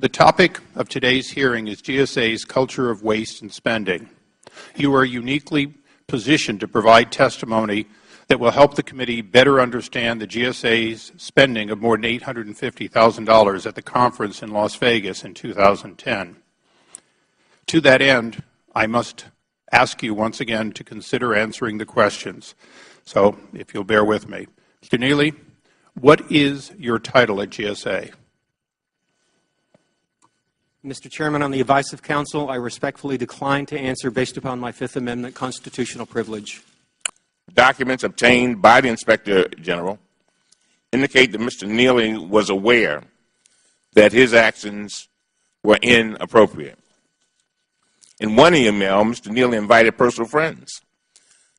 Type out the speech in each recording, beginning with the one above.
The topic of today's hearing is GSA's culture of waste and spending. You are uniquely positioned to provide testimony that will help the committee better understand the GSA's spending of more than $850,000 at the conference in Las Vegas in 2010. To that end, I must ask you once again to consider answering the questions. So, if you'll bear with me. Mr. Neely, what is your title at GSA? Mr. Chairman, on the advice of counsel, I respectfully decline to answer based upon my Fifth Amendment constitutional privilege. Documents obtained by the Inspector General indicate that Mr. Neely was aware that his actions were inappropriate. In one email, Mr. Neely invited personal friends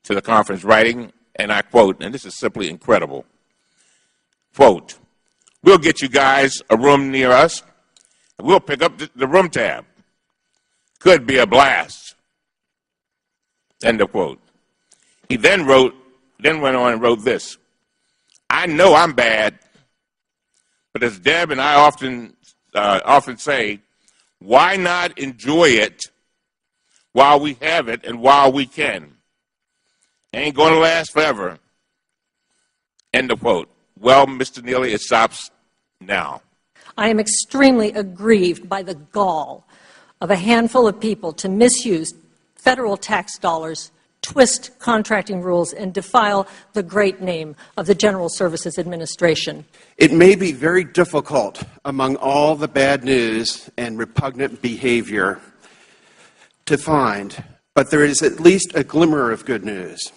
to the conference, writing, and I quote, and this is simply incredible, quote, "We'll get you guys a room near us, and we'll pick up the room tab. Could be a blast." End of quote. He then went on and wrote this: "I know I'm bad, but as Deb and I often say, why not enjoy it while we have it and while we can? Ain't going to last forever." End of quote. Well, Mr. Neely, it stops now. I am extremely aggrieved by the gall of a handful of people to misuse federal tax dollars, twist contracting rules, and defile the great name of the General Services Administration. It may be very difficult among all the bad news and repugnant behavior to find, but there is at least a glimmer of good news.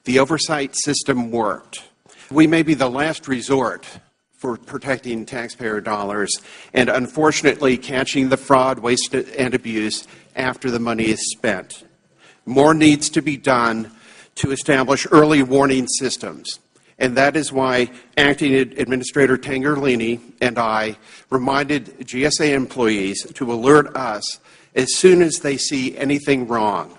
The oversight system worked. We may be the last resort for protecting taxpayer dollars and unfortunately catching the fraud, waste, and abuse after the money is spent. More needs to be done to establish early warning systems, and that is why Acting Administrator Tangerlini and I reminded GSA employees to alert us as soon as they see anything wrong.